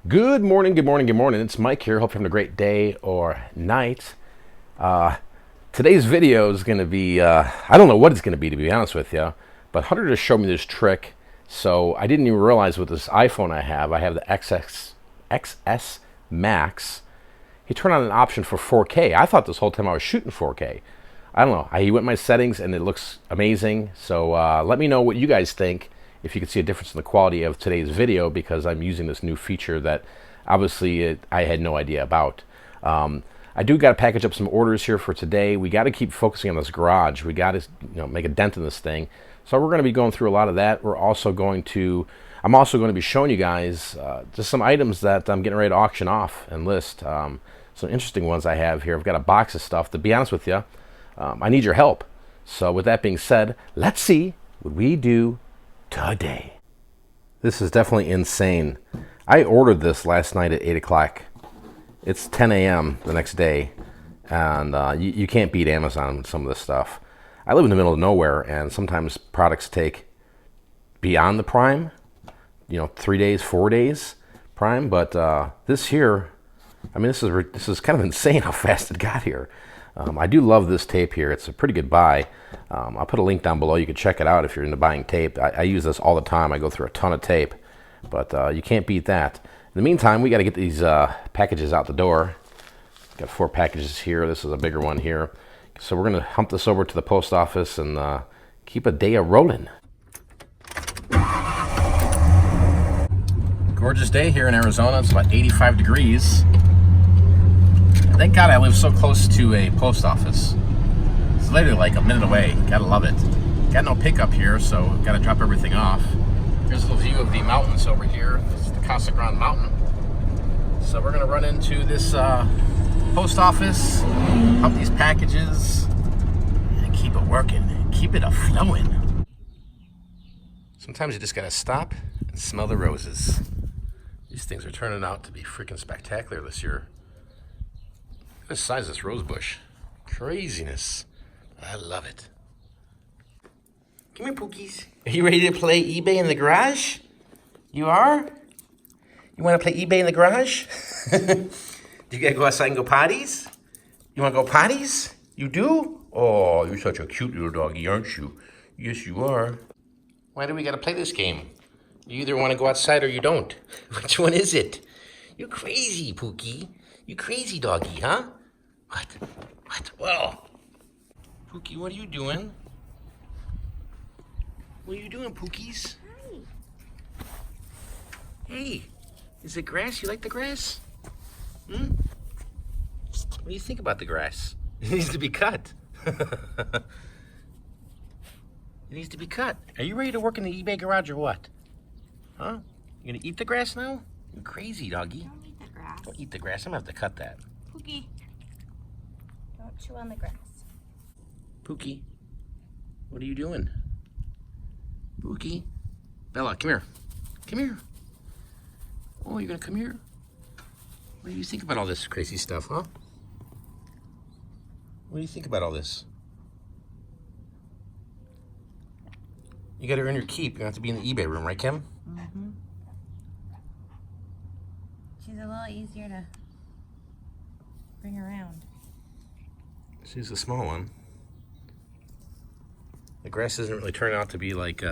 Good morning, good morning, good morning. It's Mike here. Hope you're having a great day or night. Today's video is going to be, I don't know what it's going to be honest with you, but Hunter just showed me this trick. So I didn't even realize with this iPhone I have the XS Max. He turned on an option for 4K. I thought this whole time I was shooting 4K. I don't know. He went in my settings and it looks amazing. So let me know what you guys think, if you can see a difference in the quality of today's video, because I'm using this new feature that obviously I had no idea about. I do got to package up some orders here for today. We got to keep focusing on this garage. We got to make a dent in this thing. So we're going to be going through a lot of that. I'm also going to be showing you guys just some items that I'm getting ready to auction off and list. Some interesting ones I have here. I've got a box of stuff. To be honest with you, I need your help. So with that being said, let's see what we do today. This is definitely insane. I ordered this last night at 8 o'clock. It's 10 a.m. the next day, and you can't beat Amazon with some of this stuff. I live in the middle of nowhere, and sometimes products take beyond the Prime, 3 days, 4 days Prime, but this here, I mean, this is kind of insane how fast it got here. I do love this tape here. It's a pretty good buy. I'll put a link down below. You can check it out if you're into buying tape. I use this all the time. I go through a ton of tape, but you can't beat that. In the meantime, we got to get these packages out the door. Got 4 packages here. This is a bigger one here. So we're going to hump this over to the post office and keep a day a-rolling. Gorgeous day here in Arizona. It's about 85 degrees. Thank God I live so close to a post office. It's literally like a minute away. Gotta love it. Got no pickup here, so gotta drop everything off. Here's a little view of the mountains over here. This is the Casa Grande mountain. So we're gonna run into this post office, hump these packages, and keep it working. Keep it a-flowing. Sometimes you just gotta stop and smell the roses. These things are turning out to be freaking spectacular this year. Look at the size of this rose bush. Craziness. I love it. Come here, Pookies. Are you ready to play eBay in the garage? You are? You want to play eBay in the garage? Do you gotta go outside and go potties? You want to go potties? You do? Oh, you're such a cute little doggy, aren't you? Yes, you are. Why do we gotta play this game? You either want to go outside or you don't. Which one is it? You crazy, Pookie. You crazy doggy, huh? What? Whoa. Pookie, what are you doing? What are you doing, Pookies? Hi. Hey, is it grass? You like the grass? What do you think about the grass? It needs to be cut. It needs to be cut. Are you ready to work in the eBay garage or what? Huh? You gonna eat the grass now? You're crazy, doggy. Don't eat the grass. Don't eat the grass. I'm gonna have to cut that. Pookie, don't chew on the grass. Pookie, what are you doing? Pookie? Bella, come here. Come here. Oh, you're gonna come here? What do you think about all this crazy stuff, huh? What do you think about all this? You gotta earn your keep. You're gonna have to be in the eBay room, right, Kim? Mm-hmm. She's a little easier to bring around. She's a small one. The grass isn't really turning out to be like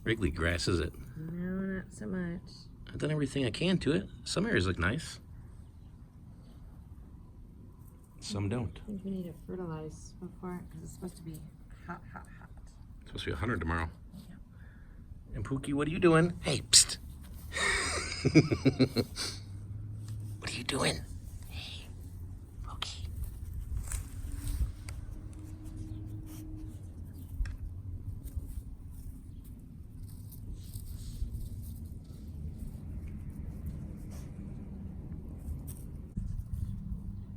Wrigley grass, is it? No, not so much. I've done everything I can to it. Some areas look nice. Some don't. I think we need to fertilize before, because it's supposed to be hot, hot, hot. It's supposed to be 100 tomorrow. Yeah. And Pookie, what are you doing? Hey, psst. What are you doing? Hey, Pookie.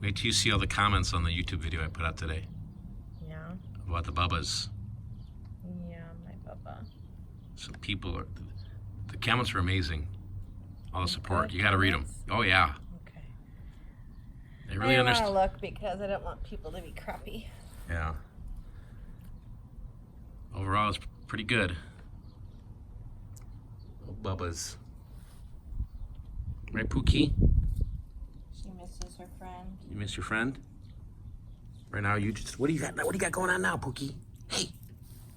Wait till you see all the comments on the YouTube video I put out today Yeah. about the Bubbas. Yeah, my bubba. Some people are, the comments were amazing. All the support. Good You got to read them. comments? Oh yeah. Okay. They really I don't want understand. to look because I don't want people to be crappy. Yeah. Overall, it's pretty good. Oh, Bubba's. Right, Pookie? She misses her friend. You miss your friend? Right now, you just, what do you got? What do you got going on now, Pookie? Hey.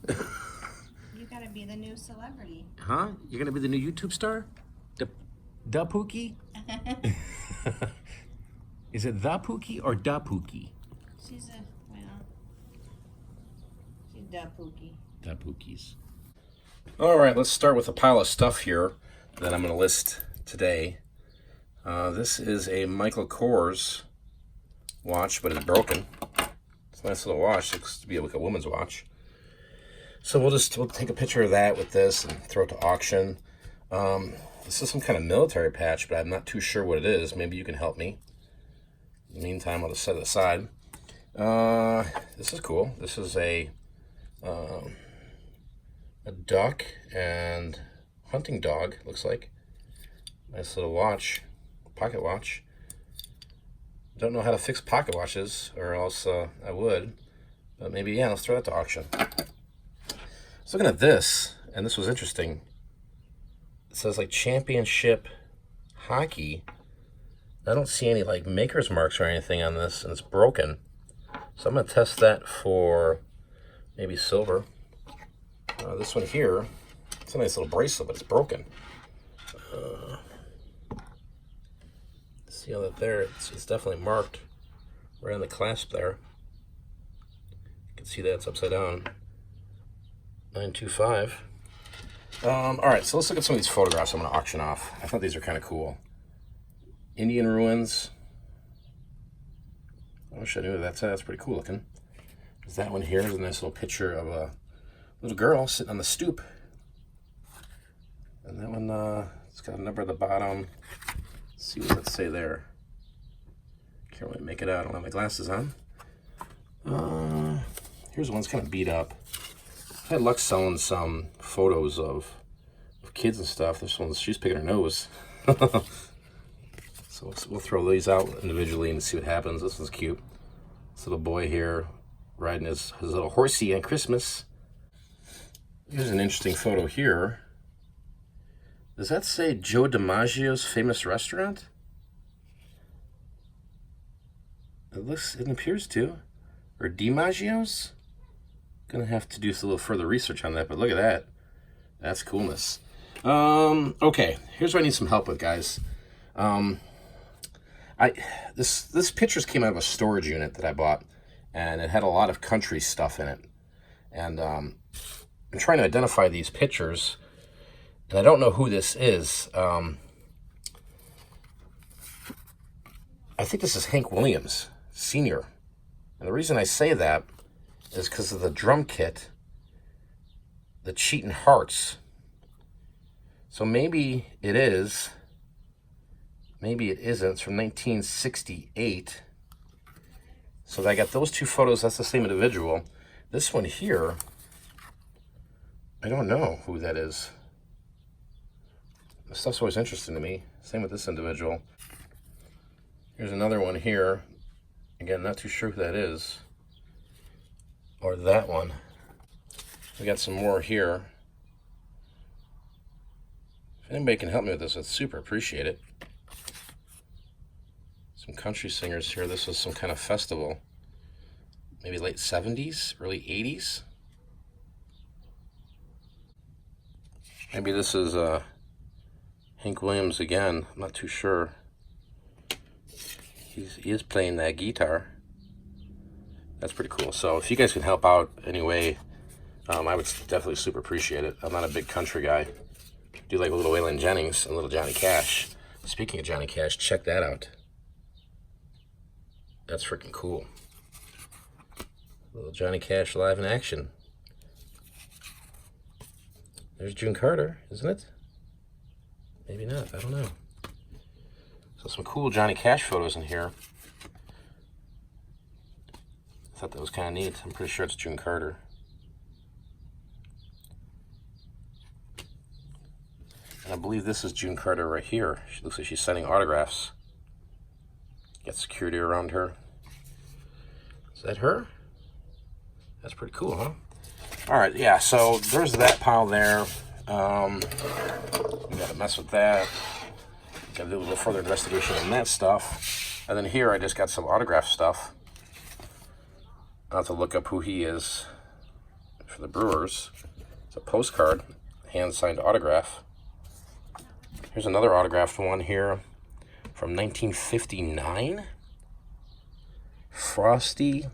You gotta be the new celebrity. Huh? You're gonna be the new YouTube star? The Pookie? Is it the Pookie or da Pookie? She's da Pookie. Da Pookies. All right, let's start with a pile of stuff here that I'm gonna list today. This is a Michael Kors watch, but it's broken. It's a nice little watch. It looks to be like a woman's watch. So we'll take a picture of that with this and throw it to auction. This is some kind of military patch, but I'm not too sure what it is. Maybe you can help me. In the meantime, I'll just set it aside. This is cool. This is a duck and hunting dog, looks like. Nice little watch, pocket watch. Don't know how to fix pocket watches, or else I would. But maybe, yeah, let's throw that to auction. I was looking at this, and this was interesting. It says like championship hockey. I don't see any like maker's marks or anything on this, and it's broken. So I'm gonna test that for maybe silver. This one here, it's a nice little bracelet, but it's broken. See how that there, it's definitely marked right on the clasp there. You can see that it's upside down. 925. All right, so let's look at some of these photographs I'm gonna auction off. I thought these are kind of cool. Indian ruins. I wish I knew that's pretty cool looking. There's that one here. There's a nice little picture of a little girl sitting on the stoop. And that one, it's got a number at the bottom. Let's see what that say there. Can't really make it out. I don't have my glasses on. Here's one that's kind of beat up. I had luck selling some photos of kids and stuff. This one's, she's picking her nose. So we'll throw these out individually and see what happens. This one's cute. This little boy here riding his little horsey on Christmas. Here's an interesting photo here. Does that say Joe DiMaggio's famous restaurant? It appears to. Or DiMaggio's? Gonna have to do a little further research on that, but look at that. That's coolness. Okay, here's what I need some help with, guys. This pictures came out of a storage unit that I bought, and it had a lot of country stuff in it. And I'm trying to identify these pictures, and I don't know who this is. I think this is Hank Williams, Sr. And the reason I say that is because of the drum kit, the Cheatin' Hearts. So maybe it is, maybe it isn't. It's from 1968. So I got those two photos. That's the same individual. This one here, I don't know who that is. This stuff's always interesting to me. Same with this individual. Here's another one here. Again, not too sure who that is. Or that one. We got some more here. If anybody can help me with this, I'd super appreciate it. Some country singers here. This was some kind of festival. Maybe late 70s, early 80s. Maybe this is Hank Williams again. I'm not too sure. He is playing that guitar. That's pretty cool. So if you guys can help out anyway, I would definitely super appreciate it. I'm not a big country guy. I do like a little Waylon Jennings and a little Johnny Cash. Speaking of Johnny Cash, check that out. That's freaking cool. A little Johnny Cash live in action. There's June Carter, isn't it? Maybe not, I don't know. So some cool Johnny Cash photos in here. I thought that was kind of neat. I'm pretty sure it's June Carter. And I believe this is June Carter right here. She looks like she's signing autographs. Got security around her. Is that her? That's pretty cool, huh? All right, yeah, so there's that pile there. We gotta mess with that. Gotta do a little further investigation on that stuff. And then here I just got some autograph stuff. I'll have to look up who he is for the Brewers. It's a postcard, hand-signed autograph. Here's another autographed one here from 1959. Frosty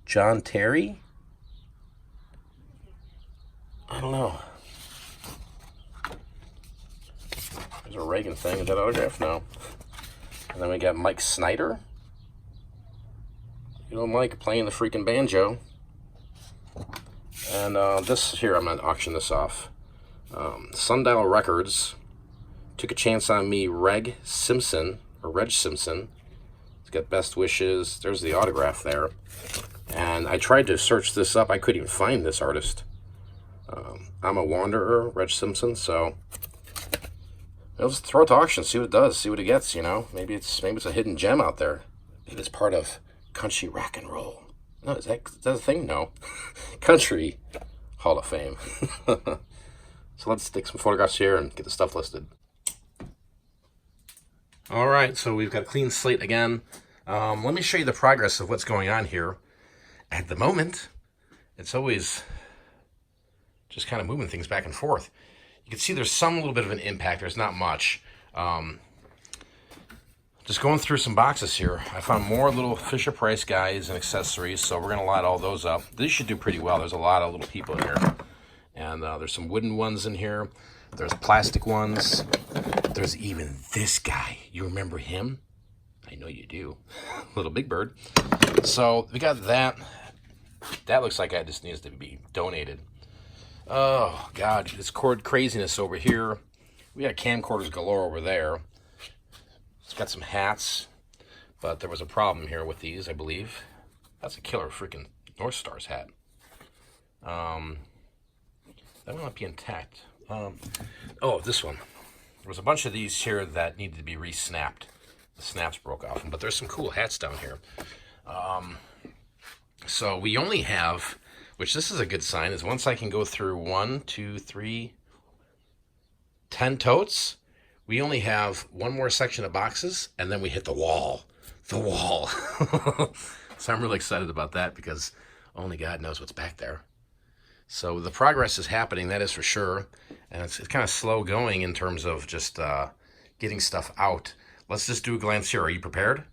John Terry? I don't know. There's a Reagan thing. Is that autograph? No. And then we got Mike Snyder. You know, Mike playing the freaking banjo. And this here, I'm going to auction this off. Sundial Records took a chance on me, Reg Simpson. It's got best wishes. There's the autograph there. And I tried to search this up. I couldn't even find this artist. I'm a Wanderer, Reg Simpson. So let's throw it to auction, see what it does, see what it gets. You know, maybe it's a hidden gem out there. Maybe it's part of country rock and roll. No, is that a thing? No. Country Hall of Fame. So let's stick some photographs here and get the stuff listed. All right, so we've got a clean slate again. Let me show you the progress of what's going on here. At the moment, it's always just kind of moving things back and forth. You can see there's some little bit of an impact. There's not much. Just going through some boxes here, I found more little Fisher-Price guys and accessories, so we're going to light all those up. These should do pretty well. There's a lot of little people in here. And there's some wooden ones in here. There's plastic ones. There's even this guy. You remember him? I know you do. Little Big Bird. So we got that. That looks like that just needs to be donated. Oh, God. This cord craziness over here. We got camcorders galore over there. It's got some hats. But there was a problem here with these, I believe. That's a killer freaking North Stars hat. That will not be intact. Oh, this one. There was a bunch of these here that needed to be re-snapped. The snaps broke off them, but there's some cool hats down here. So we only have, which this is a good sign, is once I can go through 1, 2, 3, 10 totes, we only have one more section of boxes, and then we hit the wall. The wall. So I'm really excited about that because only God knows what's back there. So the progress is happening, that is for sure. And it's kind of slow going in terms of just getting stuff out. Let's just do a glance here. Are you prepared?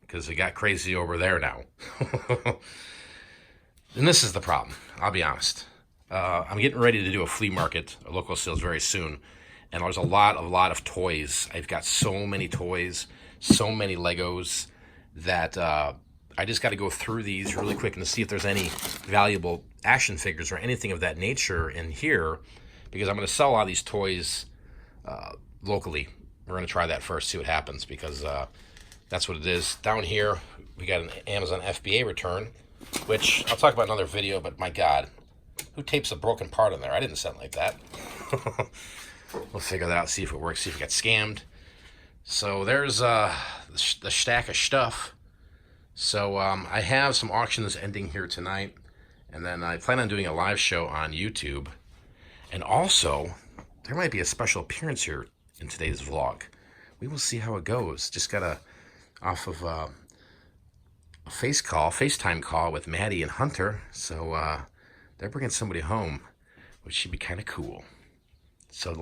Because it got crazy over there now. And this is the problem, I'll be honest. I'm getting ready to do a flea market, a local sales very soon. And there's a lot of toys. I've got so many toys, so many Legos that I just got to go through these really quick and see if there's any valuable action figures or anything of that nature in here, because I'm going to sell a lot of these toys locally. We're going to try that first, see what happens, because that's what it is. Down here, we got an Amazon FBA return, which I'll talk about in another video, but my God, who tapes a broken part in there? I didn't send like that. We'll figure that out, see if it works, see if it got scammed. So there's the stack of stuff. So I have some auctions ending here tonight, and then I plan on doing a live show on YouTube. And also, there might be a special appearance here in today's vlog. We will see how it goes. Just got off of a FaceTime call with Maddie and Hunter. So they're bringing somebody home, which should be kind of cool. So I'm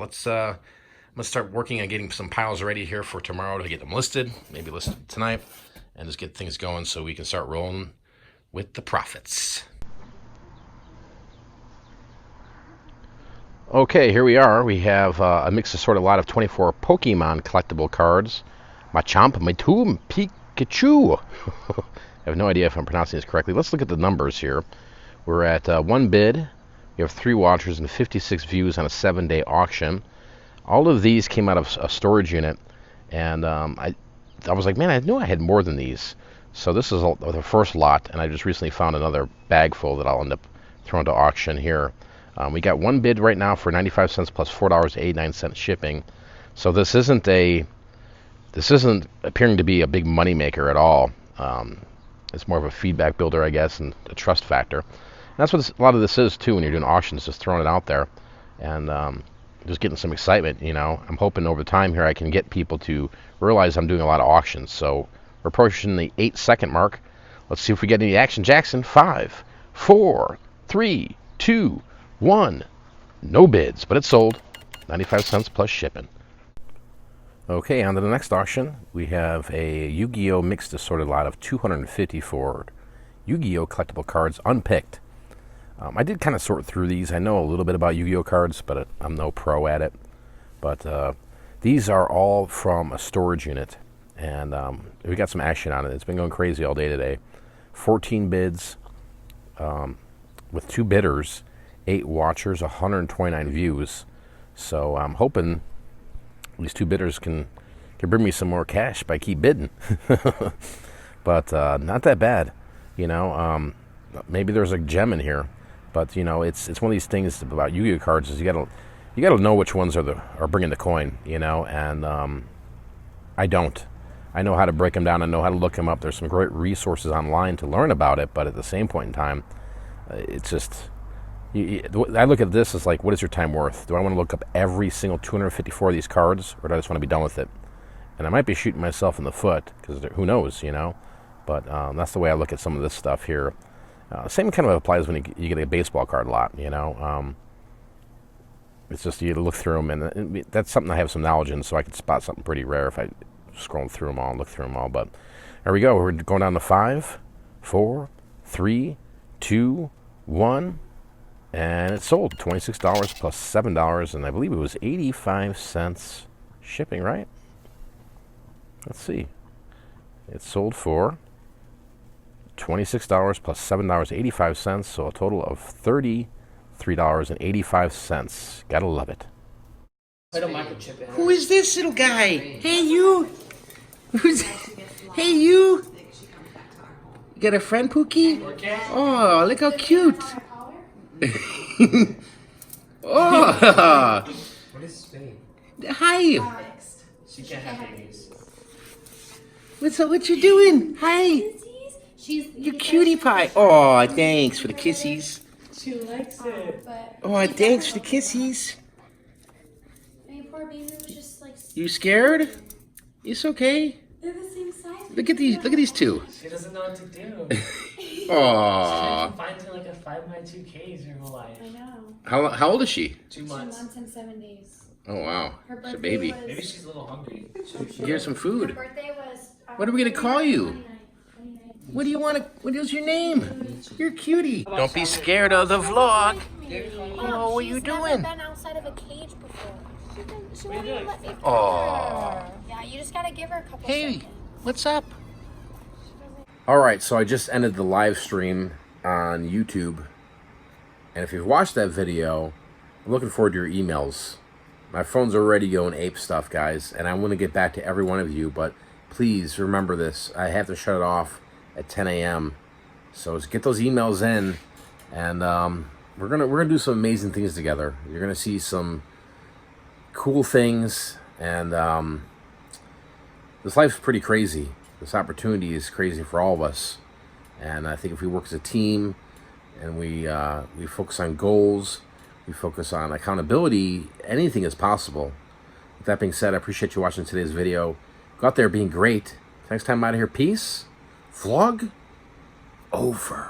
gonna start working on getting some piles ready here for tomorrow to get them listed, maybe listed tonight, and just get things going so we can start rolling with the profits. Okay, here we are. We have a mix of sort of a lot of 24 Pokemon collectible cards. Machamp, Mewtwo, Pikachu. I have no idea if I'm pronouncing this correctly. Let's look at the numbers here. We're at 1 bid. We have 3 watchers and 56 views on a 7-day auction. All of these came out of a storage unit, and I was like, man, I knew I had more than these. So this is the first lot, and I just recently found another bag full that I'll end up throwing to auction here. We got 1 bid right now for 95 cents plus $4.89 shipping. So this isn't appearing to be a big money maker at all. It's more of a feedback builder, I guess, and a trust factor. And that's what a lot of this is too when you're doing auctions, just throwing it out there. And just getting some excitement, you know. I'm hoping over time here I can get people to realize I'm doing a lot of auctions. So we're approaching the 8-second mark. Let's see if we get any action. Jackson, 5, 4, 3, 2, 1. No bids, but it's sold. 95 cents plus shipping. Okay, on to the next auction. We have a Yu-Gi-Oh! Mixed assorted lot of 254 Yu-Gi-Oh! Collectible cards unpicked. I did kind of sort through these. I know a little bit about Yu-Gi-Oh! Cards, but I'm no pro at it. But these are all from a storage unit, and we got some action on it. It's been going crazy all day today. 14 bids with 2 bidders, 8 watchers, 129 views. So I'm hoping these 2 bidders can bring me some more cash by keep bidding. But not that bad, you know. Maybe there's a gem in here, but you know, it's one of these things about Yu-Gi-Oh! Cards is you gotta know which ones are bringing the coin, you know. And I don't. I know how to break them down. I know how to look them up. There's some great resources online to learn about it, but at the same point in time, it's just. I look at this as like, what is your time worth? Do I want to look up every single 254 of these cards, or do I just want to be done with it? And I might be shooting myself in the foot, because who knows, you know? But that's the way I look at some of this stuff here. Same kind of applies when you get a baseball card lot, you know? It's just you look through them, and that's something I have some knowledge in, so I can spot something pretty rare if I scroll through them all and look through them all. But there we go. We're going down to 5, 4, 3, 2, 1. And it sold $26 plus $7, and I believe it was 85 cents shipping, right? Let's see. It sold for $26 plus $7, 85 cents, so a total of $33.85. Gotta love it. Who is this little guy? Hey, you. Hey, you. You got a friend, Pookie? Oh, look how cute. Oh. What is Spain? Hi. She can't have babies. What's up? What you doing? Hi. You cutie pie. Oh, thanks for the kissies. She likes it. Oh, thanks for the kissies. My poor baby was just like. You scared? It's okay. They're the same size. Look at these. Look at these 2. She doesn't know what to do. Aww. She's been confined to like a 5x2Ks her whole life. I know. How old is she? 2 2 months. months and 7 days. Oh wow. Her It's a birthday baby. was. Maybe she's a little hungry. Give her some Her food. birthday was. What are we gonna call you? 29. What do you want to? What is your name? You're a cutie. Don't be scared of the vlog. Oh, what are you She's doing? never been outside of a cage before. She won't even let me pet Aw. her. Yeah, you just gotta give her a couple Hey, seconds. what's up? All right, so I just ended the live stream on YouTube, and if you've watched that video, I'm looking forward to your emails. My phone's already going ape stuff, guys, and I want to get back to every one of you, but please remember this. I have to shut it off at 10 a.m. So let's get those emails in, and we're gonna do some amazing things together. You're gonna see some cool things, and this life's pretty crazy. This opportunity is crazy for all of us, and I think if we work as a team and we focus on goals, we focus on accountability, anything is possible. With that being said, I appreciate you watching today's video. Go out there being great. Next time I'm out of here, peace. Vlog over.